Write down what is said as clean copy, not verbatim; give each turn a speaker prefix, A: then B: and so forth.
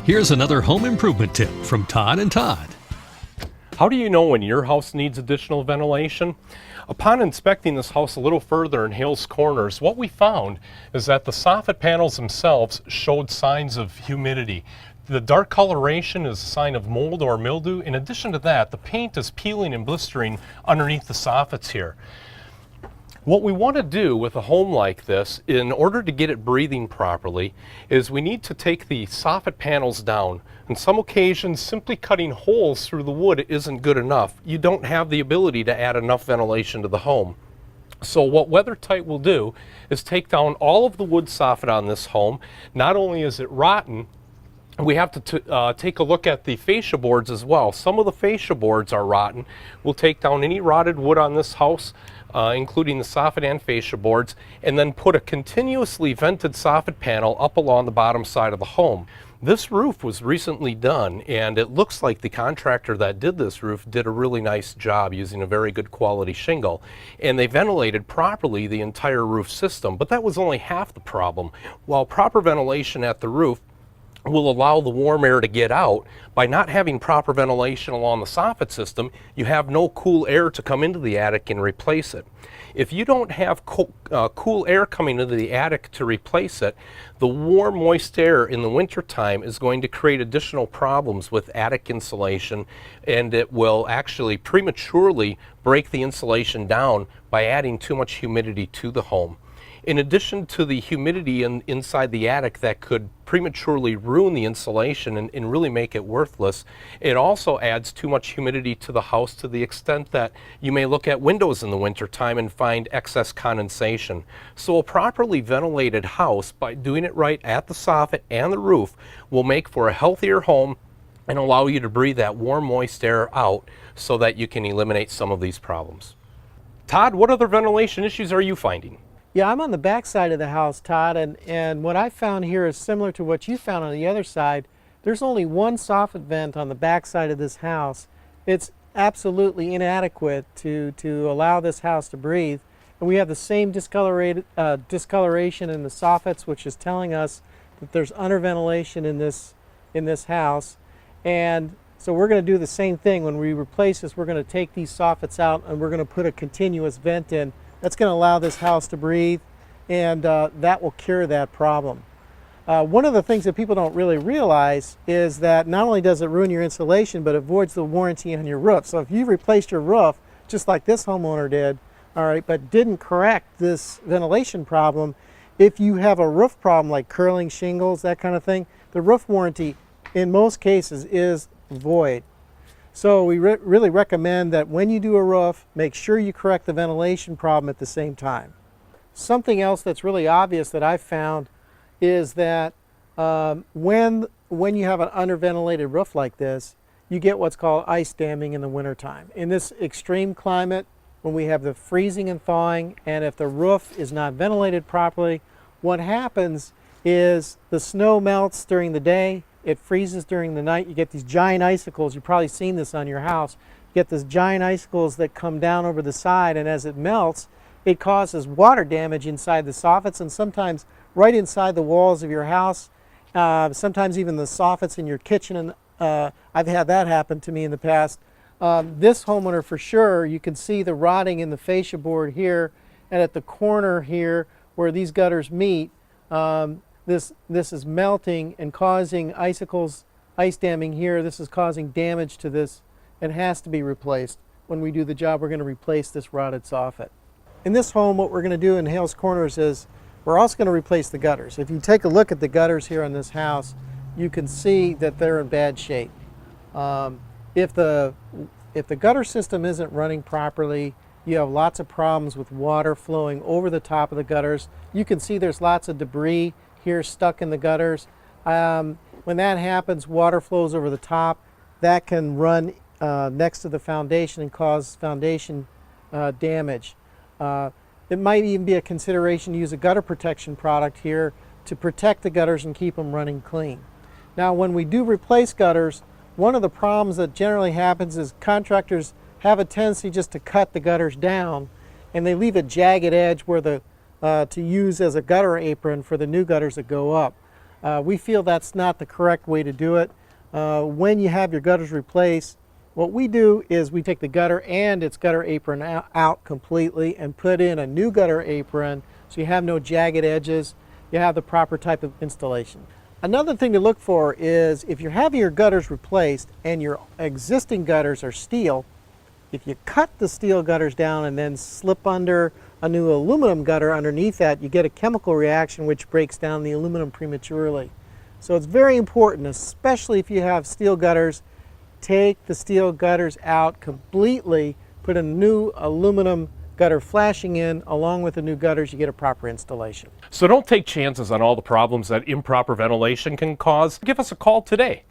A: Here's another home improvement tip from Todd and Todd.
B: How do you know when your house needs additional ventilation? Upon inspecting this house a little further in Hales Corners, what we found is that the soffit panels themselves showed signs of humidity. The dark coloration is a sign of mold or mildew. In addition to that, the paint is peeling and blistering underneath the soffits here. What we want to do with a home like this, in order to get it breathing properly, is we need to take the soffit panels down. On some occasions, simply cutting holes through the wood isn't good enough. You don't have the ability to add enough ventilation to the home. So what Weather Tight will do is take down all of the wood soffit on this home. Not only is it rotten, we have to take a look at the fascia boards as well. Some of the fascia boards are rotten. We'll take down any rotted wood on this house, including the soffit and fascia boards, and then put a continuously vented soffit panel up along the bottom side of the home. This roof was recently done, and it looks like the contractor that did this roof did a really nice job using a very good quality shingle, and they ventilated properly the entire roof system. But that was only half the problem. While proper ventilation at the roof will allow the warm air to get out, by not having proper ventilation along the soffit system, you have no cool air to come into the attic and replace it. If you don't have cool air coming into the attic to replace it, the warm, moist air in the wintertime is going to create additional problems with attic insulation, and it will actually prematurely break the insulation down by adding too much humidity to the home. In addition to the humidity inside the attic that could prematurely ruin the insulation and really make it worthless, it also adds too much humidity to the house to the extent that you may look at windows in the wintertime and find excess condensation. So a properly ventilated house, by doing it right at the soffit and the roof, will make for a healthier home and allow you to breathe that warm, moist air out so that you can eliminate some of these problems. Todd, what other ventilation issues are you finding?
C: Yeah, I'm on the back side of the house, Todd, and what I found here is similar to what you found on the other side. There's only one soffit vent on the back side of this house. It's absolutely inadequate to allow this house to breathe. And we have the same discoloration in the soffits, which is telling us that there's underventilation in this house. And so we're going to do the same thing. When we replace this, we're going to take these soffits out and we're going to put a continuous vent in. That's going to allow this house to breathe, and that will cure that problem. One of the things that people don't really realize is that not only does it ruin your insulation, but it voids the warranty on your roof. So if you replaced your roof, just like this homeowner did, all right, but didn't correct this ventilation problem, if you have a roof problem like curling shingles, that kind of thing, the roof warranty in most cases is void. So we really recommend that when you do a roof, make sure you correct the ventilation problem at the same time. Something else that's really obvious that I've found is that when you have an underventilated roof like this, you get what's called ice damming in the wintertime. In this extreme climate, when we have the freezing and thawing, and if the roof is not ventilated properly, what happens is the snow melts during the day, it freezes during the night. You get these giant icicles. You've probably seen this on your house. You get these giant icicles that come down over the side, and as it melts, it causes water damage inside the soffits and sometimes right inside the walls of your house, sometimes even the soffits in your kitchen. And I've had that happen to me in the past. This homeowner, for sure, you can see the rotting in the fascia board here, and at the corner here where these gutters meet, this is melting and causing icicles, ice damming here. This is causing damage to this and has to be replaced. When we do the job, we're going to replace this rotted soffit. In this home, what we're going to do in Hales Corners is we're also going to replace the gutters. If you take a look at the gutters here on this house, you can see that they're in bad shape. If the gutter system isn't running properly, you have lots of problems with water flowing over the top of the gutters. You can see there's lots of debris here stuck in the gutters. When that happens, water flows over the top. That can run next to the foundation and cause foundation damage. It might even be a consideration to use a gutter protection product here to protect the gutters and keep them running clean. Now, when we do replace gutters, one of the problems that generally happens is contractors have a tendency just to cut the gutters down, and they leave a jagged edge where to use as a gutter apron for the new gutters that go up. We feel that's not the correct way to do it. When you have your gutters replaced, what we do is we take the gutter and its gutter apron out completely and put in a new gutter apron so you have no jagged edges. You have the proper type of installation. Another thing to look for is if you're having your gutters replaced and your existing gutters are steel, if you cut the steel gutters down and then slip under a new aluminum gutter underneath that, you get a chemical reaction which breaks down the aluminum prematurely. So it's very important, especially if you have steel gutters, take the steel gutters out completely, put a new aluminum gutter flashing in along with the new gutters, you get a proper installation.
B: So don't take chances on all the problems that improper ventilation can cause. Give us a call today.